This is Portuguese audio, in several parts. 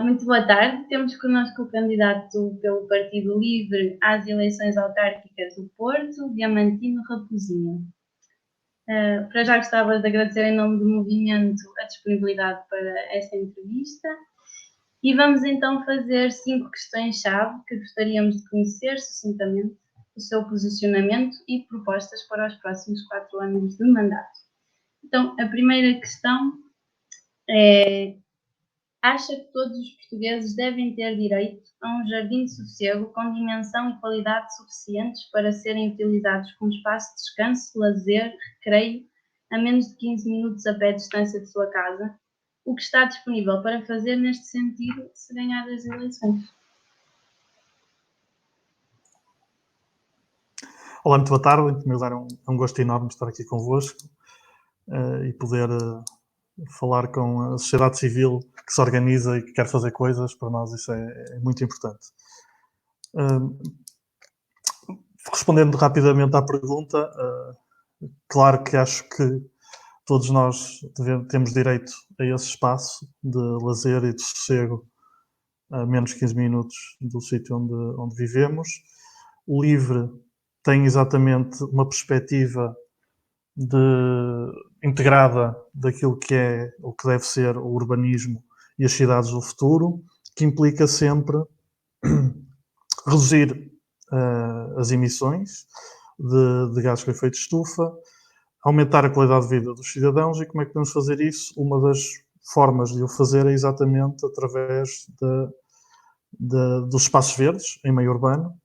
Muito boa tarde. Temos connosco o candidato pelo Partido Livre às eleições autárquicas do Porto, Diamantino Raposinho. Para já gostava de agradecer em nome do movimento a disponibilidade para esta entrevista e vamos então fazer 5 questões-chave que gostaríamos de conhecer sucintamente o seu posicionamento e propostas para os próximos 4 anos de mandato. Então, a primeira questão é: acha que todos os portugueses devem ter direito a um jardim de sossego com dimensão e qualidade suficientes para serem utilizados como espaço de descanso, lazer, recreio, a menos de 15 minutos a pé de distância de sua casa? O que está disponível para fazer neste sentido se ganhar as eleições? Olá, muito boa tarde. Em primeiro lugar, é um gosto enorme estar aqui convosco e poder falar com a sociedade civil que se organiza e que quer fazer coisas. Para nós isso é muito importante. Respondendo rapidamente à pergunta, claro que acho que todos nós temos direito a esse espaço de lazer e de sossego a menos de 15 minutos do sítio onde vivemos. O LIVRE tem exatamente uma perspectiva integrada daquilo que é o que deve ser o urbanismo e as cidades do futuro, que implica sempre reduzir as emissões de gases com efeito de estufa, aumentar a qualidade de vida dos cidadãos. E como é que podemos fazer isso? Uma das formas de o fazer é exatamente através dos espaços verdes em meio urbano.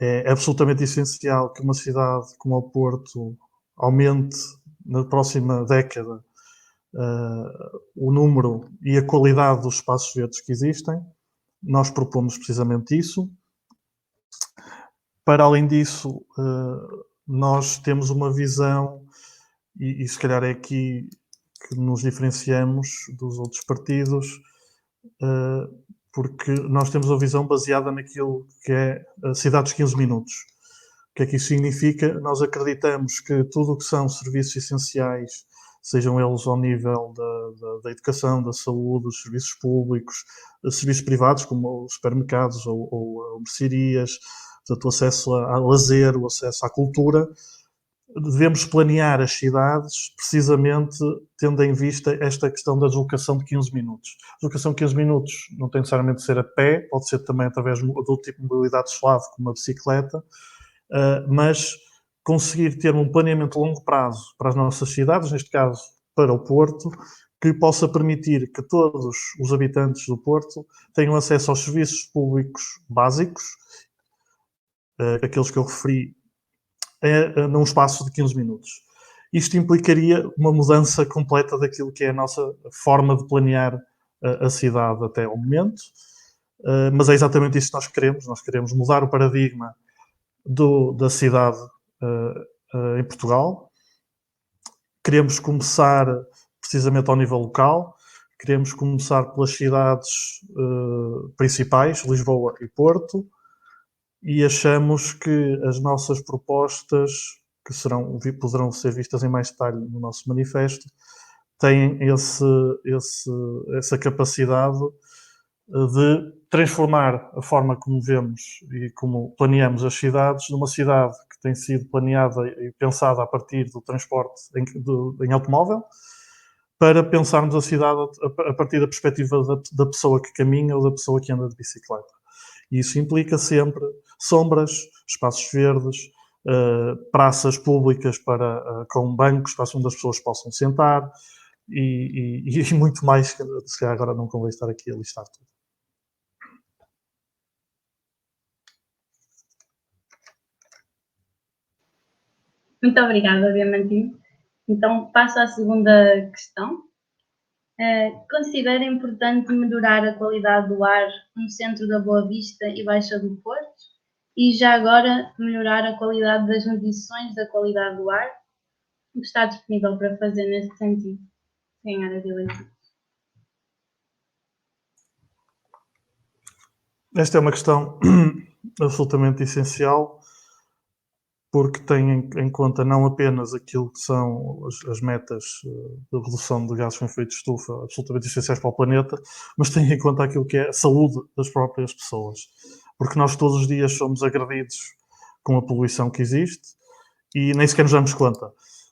É absolutamente essencial que uma cidade como o Porto aumente na próxima década o número e a qualidade dos espaços verdes que existem. Nós propomos precisamente isso. Para além disso, nós temos uma visão, e se calhar é aqui que nos diferenciamos dos outros partidos, porque nós temos uma visão baseada naquilo que é a cidade dos 15 minutos. O que é que isso significa? Nós acreditamos que tudo o que são serviços essenciais, sejam eles ao nível da educação, da saúde, dos serviços públicos, serviços privados, como os supermercados ou mercearias, portanto, o acesso a lazer, o acesso à cultura, devemos planear as cidades precisamente tendo em vista esta questão da deslocação de 15 minutos. A deslocação de 15 minutos não tem necessariamente de ser a pé, pode ser também através de outro tipo de mobilidade suave, como a bicicleta, mas conseguir ter um planeamento a longo prazo para as nossas cidades, neste caso para o Porto, que possa permitir que todos os habitantes do Porto tenham acesso aos serviços públicos básicos, aqueles que eu referi, num espaço de 15 minutos. Isto implicaria uma mudança completa daquilo que é a nossa forma de planear a cidade até ao momento, mas é exatamente isso que nós queremos. Nós queremos mudar o paradigma da cidade em Portugal. Queremos começar precisamente ao nível local. Queremos começar pelas cidades principais, Lisboa e Porto, e achamos que as nossas propostas, que poderão ser vistas em mais detalhe no nosso manifesto, têm essa capacidade de transformar a forma como vemos e como planeamos as cidades numa cidade que tem sido planeada e pensada a partir do transporte em automóvel, para pensarmos a cidade a partir da perspectiva da pessoa que caminha ou da pessoa que anda de bicicleta. E isso implica sempre sombras, espaços verdes, praças públicas com bancos para onde as pessoas possam sentar e muito mais, que se calhar agora não convém estar aqui a listar tudo. Muito obrigada, Diamantino. Então, passo à segunda questão. Considera importante melhorar a qualidade do ar no centro da Boa Vista e Baixa do Porto? E já agora, melhorar a qualidade das medições da qualidade do ar? O que está disponível para fazer neste sentido? Ganhar as eleições. Esta é uma questão absolutamente essencial, porque tem em conta não apenas aquilo que são as metas de redução de gases com efeito de estufa absolutamente essenciais para o planeta, mas tem em conta aquilo que é a saúde das próprias pessoas. Porque nós todos os dias somos agredidos com a poluição que existe e nem sequer nos damos conta.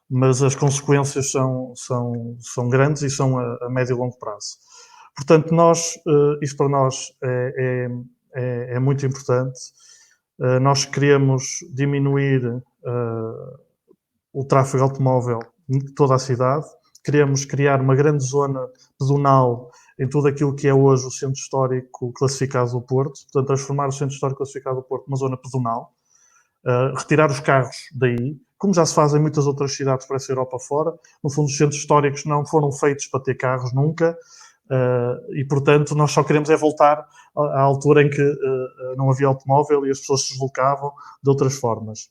Mas as consequências são grandes e são a médio e longo prazo. Portanto, isto para nós é muito importante. Nós queremos diminuir o tráfego automóvel em toda a cidade, queremos criar uma grande zona pedonal em tudo aquilo que é hoje o centro histórico classificado do Porto, portanto transformar o centro histórico classificado do Porto numa zona pedonal, retirar os carros daí, como já se faz em muitas outras cidades por essa Europa fora. No fundo, os centros históricos não foram feitos para ter carros nunca, e portanto nós só queremos é voltar à altura em que não havia automóvel e as pessoas se deslocavam de outras formas.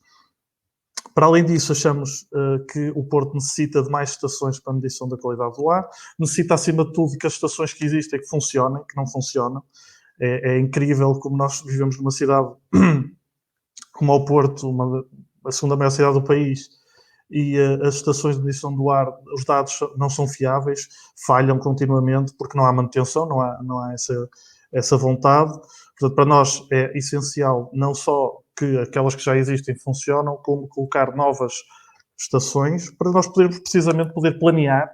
Para além disso, achamos que o Porto necessita de mais estações para a medição da qualidade do ar, necessita acima de tudo que as estações que existem que funcionem, que não funcionam. É incrível como nós vivemos numa cidade como o Porto, a segunda maior cidade do país, e as estações de medição do ar, os dados não são fiáveis, falham continuamente porque não há manutenção, não há essa vontade. Portanto, para nós é essencial não só que aquelas que já existem funcionam, como colocar novas estações para nós podermos precisamente poder planear.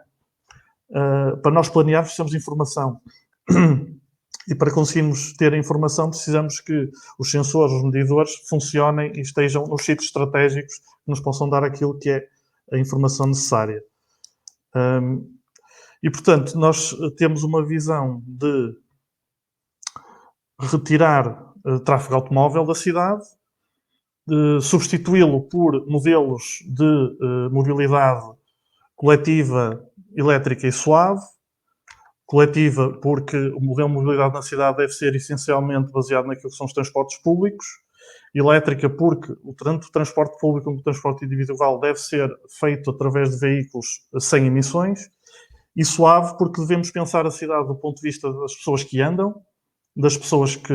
Para nós planear precisamos de informação. E para conseguirmos ter a informação precisamos que os sensores, os medidores funcionem e estejam nos sítios estratégicos que nos possam dar aquilo que é a informação necessária. E, portanto, nós temos uma visão de retirar tráfego automóvel da cidade, de substituí-lo por modelos de mobilidade coletiva, elétrica e suave. Coletiva, porque o modelo de mobilidade na cidade deve ser essencialmente baseado naquilo que são os transportes públicos. Elétrica, porque tanto o transporte público como o transporte individual deve ser feito através de veículos sem emissões. E suave, porque devemos pensar a cidade do ponto de vista das pessoas que andam, das pessoas que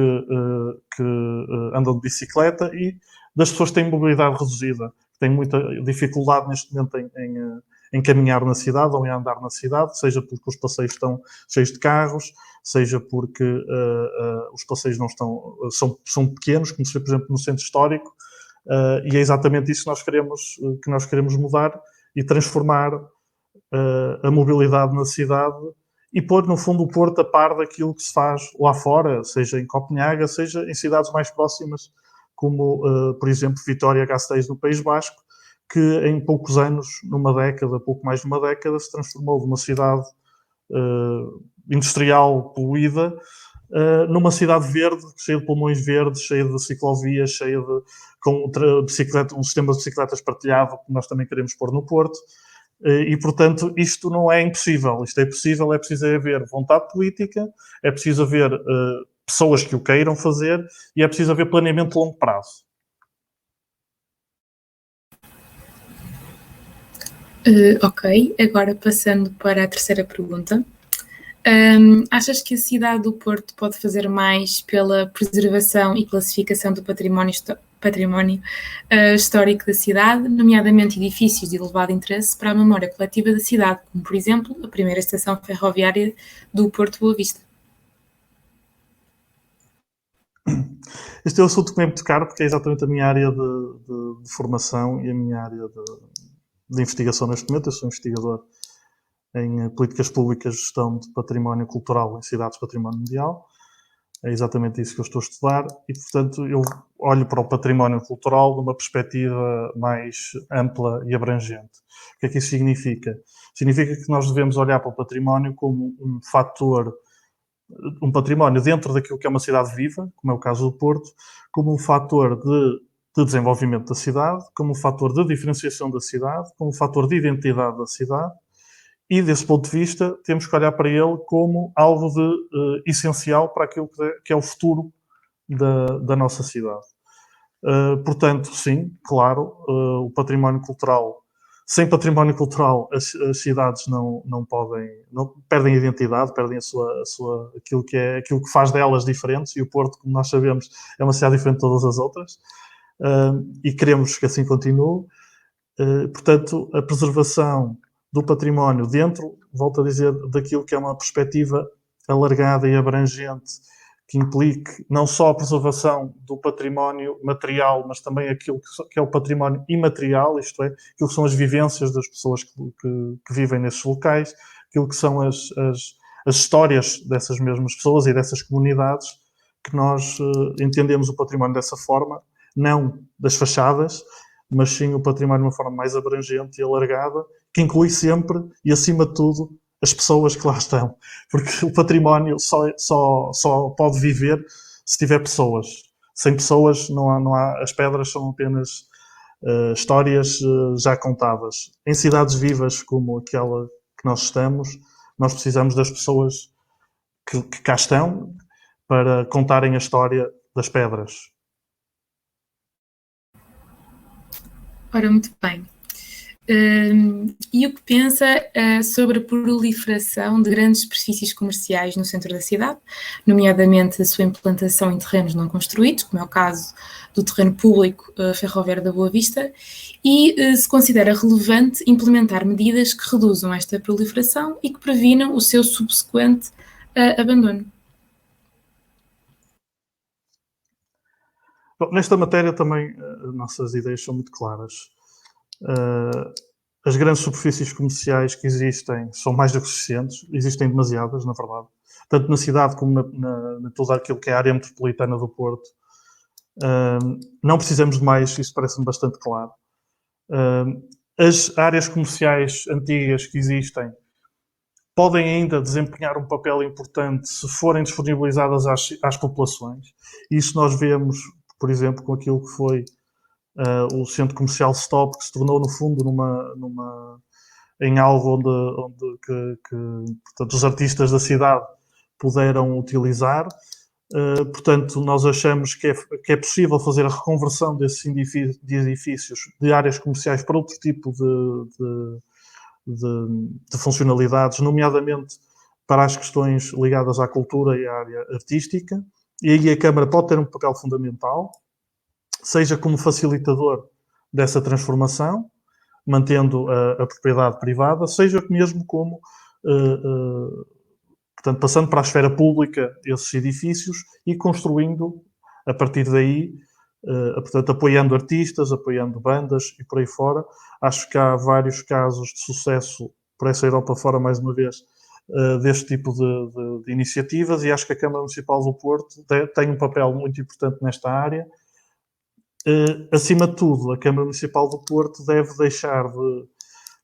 andam de bicicleta e das pessoas que têm mobilidade reduzida, que têm muita dificuldade neste momento em caminhar na cidade ou em andar na cidade, seja porque os passeios estão cheios de carros, seja porque os passeios não são pequenos, como se vê, por exemplo, no centro histórico, e é exatamente isso que nós queremos mudar e transformar a mobilidade na cidade e pôr, no fundo, o Porto a par daquilo que se faz lá fora, seja em Copenhaga, seja em cidades mais próximas, como, por exemplo, Vitória-Gasteiz, no País Basco, que em poucos anos, pouco mais de uma década, se transformou de uma cidade industrial poluída numa cidade verde, cheia de pulmões verdes, cheia de ciclovias, com um sistema de bicicletas partilhado, que nós também queremos pôr no Porto. E, portanto, isto não é impossível. Isto é possível, é preciso haver vontade política, é preciso haver pessoas que o queiram fazer e é preciso haver planeamento de longo prazo. Ok, agora passando para a terceira pergunta. Achas que a cidade do Porto pode fazer mais pela preservação e classificação do património histórico da cidade, nomeadamente edifícios de elevado interesse para a memória coletiva da cidade, como, por exemplo, a primeira estação ferroviária do Porto Boa Vista? Este é um assunto que me é muito caro, porque é exatamente a minha área de formação e a minha área de investigação neste momento. Eu sou investigador em políticas públicas de gestão de património cultural em cidades de património mundial. É exatamente isso que eu estou a estudar e, portanto, eu olho para o património cultural numa perspectiva mais ampla e abrangente. O que é que isso significa? Significa que nós devemos olhar para o património como um património dentro daquilo que é uma cidade viva, como é o caso do Porto, como um fator de desenvolvimento da cidade, como um fator de diferenciação da cidade, como um fator de identidade da cidade. E, desse ponto de vista, temos que olhar para ele como algo essencial para aquilo que é o futuro da nossa cidade. Portanto, sim, claro, o património cultural. Sem património cultural, as cidades não perdem a identidade, perdem aquilo que faz delas diferentes, e o Porto, como nós sabemos, é uma cidade diferente de todas as outras. e queremos que assim continue. Portanto, a preservação do património dentro, volto a dizer, daquilo que é uma perspectiva alargada e abrangente, que implique não só a preservação do património material, mas também aquilo que é o património imaterial, isto é, aquilo que são as vivências das pessoas que vivem nesses locais, aquilo que são as histórias dessas mesmas pessoas e dessas comunidades, que nós entendemos o património dessa forma, não das fachadas, mas sim o património de uma forma mais abrangente e alargada, que inclui sempre e, acima de tudo, as pessoas que lá estão. Porque o património só pode viver se tiver pessoas. Sem pessoas, não há, as pedras são apenas histórias já contadas. Em cidades vivas como aquela que nós estamos, nós precisamos das pessoas que cá estão para contarem a história das pedras. Ora, muito bem. E o que pensa sobre a proliferação de grandes superfícies comerciais no centro da cidade, nomeadamente a sua implantação em terrenos não construídos, como é o caso do terreno público ferroviário da Boa Vista, e se considera relevante implementar medidas que reduzam esta proliferação e que previnam o seu subsequente abandono? Bom, nesta matéria também as nossas ideias são muito claras. As grandes superfícies comerciais que existem são mais do que suficientes, existem demasiadas, na verdade, tanto na cidade como na toda aquilo que é a área metropolitana do Porto. Não precisamos de mais, isso parece-me bastante claro. As áreas comerciais antigas que existem podem ainda desempenhar um papel importante se forem disponibilizadas às populações. Isso nós vemos, por exemplo, com aquilo que foi o centro comercial Stop, que se tornou, no fundo, em algo onde portanto, os artistas da cidade puderam utilizar. Portanto, nós achamos que é possível fazer a reconversão desses edifícios de áreas comerciais para outro tipo de funcionalidades, nomeadamente para as questões ligadas à cultura e à área artística. E aí a Câmara pode ter um papel fundamental, seja como facilitador dessa transformação, mantendo a propriedade privada, seja mesmo como, portanto, passando para a esfera pública esses edifícios e construindo, a partir daí, portanto, apoiando artistas, apoiando bandas e por aí fora. Acho que há vários casos de sucesso por essa Europa fora, mais uma vez, deste tipo de iniciativas, e acho que a Câmara Municipal do Porto tem um papel muito importante nesta área. Acima de tudo, a Câmara Municipal do Porto deve deixar de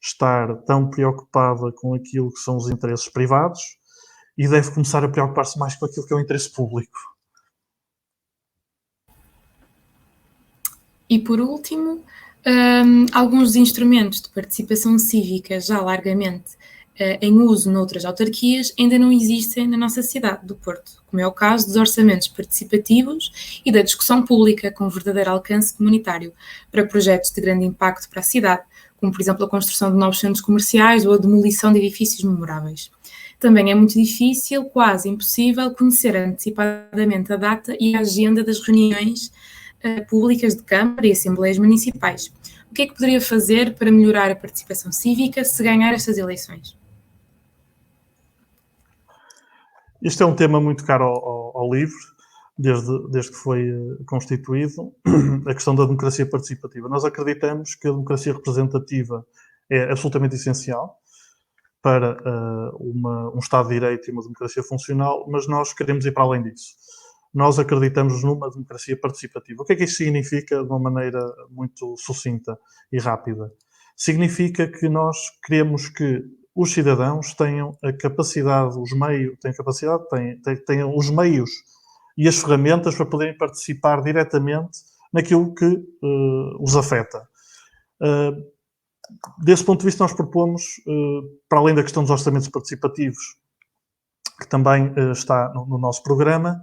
estar tão preocupada com aquilo que são os interesses privados e deve começar a preocupar-se mais com aquilo que é o interesse público. E por último, alguns instrumentos de participação cívica já largamente em uso noutras autarquias ainda não existem na nossa cidade do Porto, como é o caso dos orçamentos participativos e da discussão pública com verdadeiro alcance comunitário para projetos de grande impacto para a cidade, como por exemplo a construção de novos centros comerciais ou a demolição de edifícios memoráveis. Também é muito difícil, quase impossível, conhecer antecipadamente a data e a agenda das reuniões públicas de Câmara e Assembleias Municipais. O que é que poderia fazer para melhorar a participação cívica se ganhar estas eleições? Este é um tema muito caro ao LIVRE, desde que foi constituído, a questão da democracia participativa. Nós acreditamos que a democracia representativa é absolutamente essencial para um Estado de Direito e uma democracia funcional, mas nós queremos ir para além disso. Nós acreditamos numa democracia participativa. O que é que isso significa de uma maneira muito sucinta e rápida? Significa que nós queremos que os cidadãos tenham a capacidade, tenham os meios e as ferramentas para poderem participar diretamente naquilo que os afeta. Desse ponto de vista, nós propomos, para além da questão dos orçamentos participativos, que também está no nosso programa,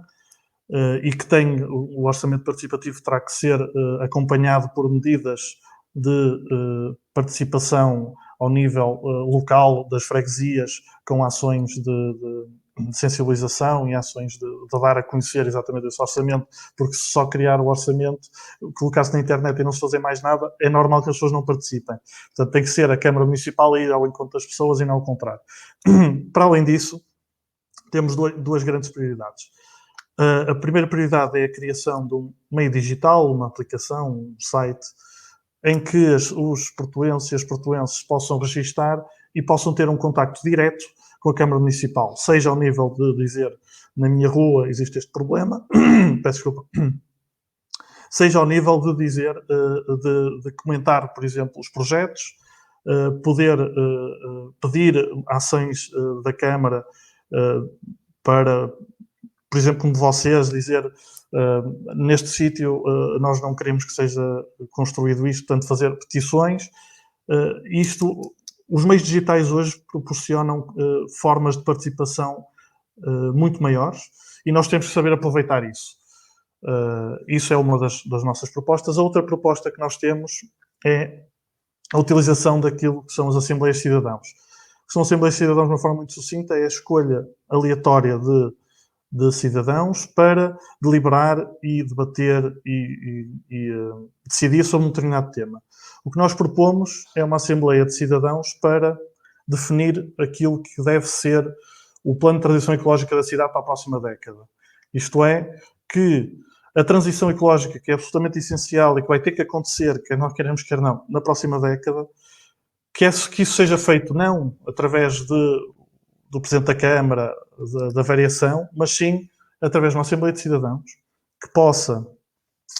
e que o orçamento participativo terá que ser acompanhado por medidas de participação ao nível local das freguesias, com ações de sensibilização e ações de dar a conhecer exatamente esse orçamento, porque se só criar o orçamento, colocar-se na internet e não se fazer mais nada, é normal que as pessoas não participem. Portanto, tem que ser a Câmara Municipal a ir ao encontro das pessoas e não ao contrário. Para além disso, temos duas grandes prioridades. A primeira prioridade é a criação de um meio digital, uma aplicação, um site, em que os portuenses e as portuenses possam registar e possam ter um contacto direto com a Câmara Municipal, seja ao nível de dizer, na minha rua existe este problema, peço desculpa, seja ao nível de dizer, de comentar, por exemplo, os projetos, poder pedir ações da Câmara para, por exemplo, como vocês, dizer neste sítio nós não queremos que seja construído isto, portanto fazer petições. Os meios digitais hoje proporcionam formas de participação muito maiores e nós temos que saber aproveitar isso. Isso é uma das nossas propostas. A outra proposta que nós temos é a utilização daquilo que são as Assembleias de Cidadãos. Que são Assembleias de Cidadãos de uma forma muito sucinta, é a escolha aleatória de cidadãos para deliberar e debater e decidir sobre um determinado tema. O que nós propomos é uma Assembleia de Cidadãos para definir aquilo que deve ser o plano de transição ecológica da cidade para a próxima década. Isto é, que a transição ecológica, que é absolutamente essencial e que vai ter que acontecer, quer nós queremos, quer não, na próxima década, que isso seja feito não através do Presidente da Câmara, da variação, mas sim através de uma Assembleia de Cidadãos que possa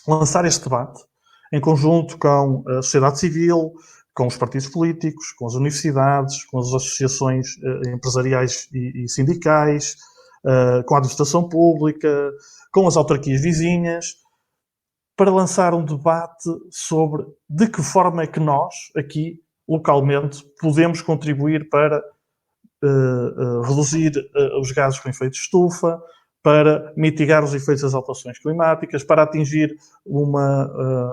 lançar este debate em conjunto com a sociedade civil, com os partidos políticos, com as universidades, com as associações empresariais e sindicais, com a administração pública, com as autarquias vizinhas, para lançar um debate sobre de que forma é que nós, aqui, localmente, podemos contribuir para reduzir os gases com efeito de estufa, para mitigar os efeitos das alterações climáticas, para atingir uma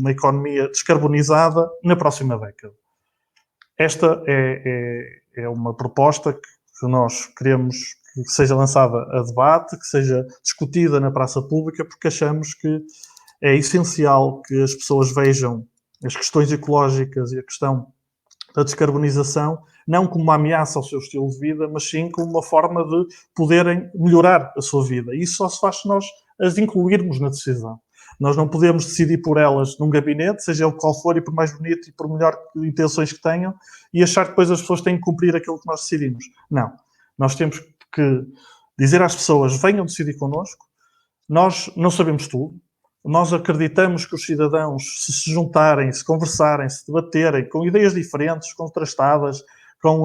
economia descarbonizada na próxima década. Esta é uma proposta que nós queremos que seja lançada a debate, que seja discutida na praça pública, porque achamos que é essencial que as pessoas vejam as questões ecológicas e a questão da descarbonização não como uma ameaça ao seu estilo de vida, mas sim como uma forma de poderem melhorar a sua vida. E isso só se faz se nós as incluirmos na decisão. Nós não podemos decidir por elas num gabinete, seja ele qual for, e por mais bonito e por melhor intenções que tenham, e achar que depois as pessoas têm que cumprir aquilo que nós decidimos. Não. Nós temos que dizer às pessoas, venham decidir connosco. Nós não sabemos tudo. Nós acreditamos que os cidadãos, se juntarem, se conversarem, se debaterem, com ideias diferentes, contrastadas, com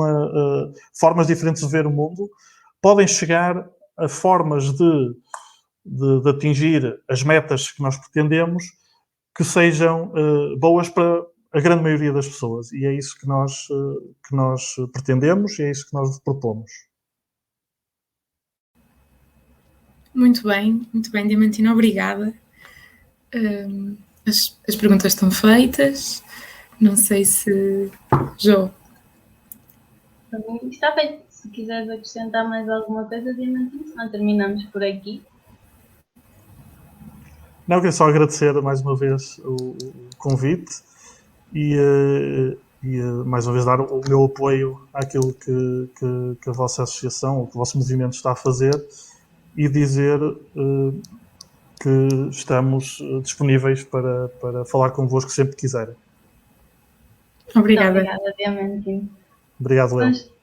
formas diferentes de ver o mundo, podem chegar a formas de atingir as metas que nós pretendemos, que sejam boas para a grande maioria das pessoas. E é isso que nós pretendemos e é isso que nós propomos. Muito bem, Diamantino, obrigada. As perguntas estão feitas. Não sei se... Jo? Está feito. Se quiseres acrescentar mais alguma coisa, Diamantino, senão terminamos por aqui. Não, quero só agradecer mais uma vez o convite e mais uma vez dar o meu apoio àquilo que a vossa associação, ou que o vosso movimento está a fazer, e dizer que estamos disponíveis para falar convosco sempre que quiserem. Obrigada. Obrigada, Diamantino. Obrigado, Léo.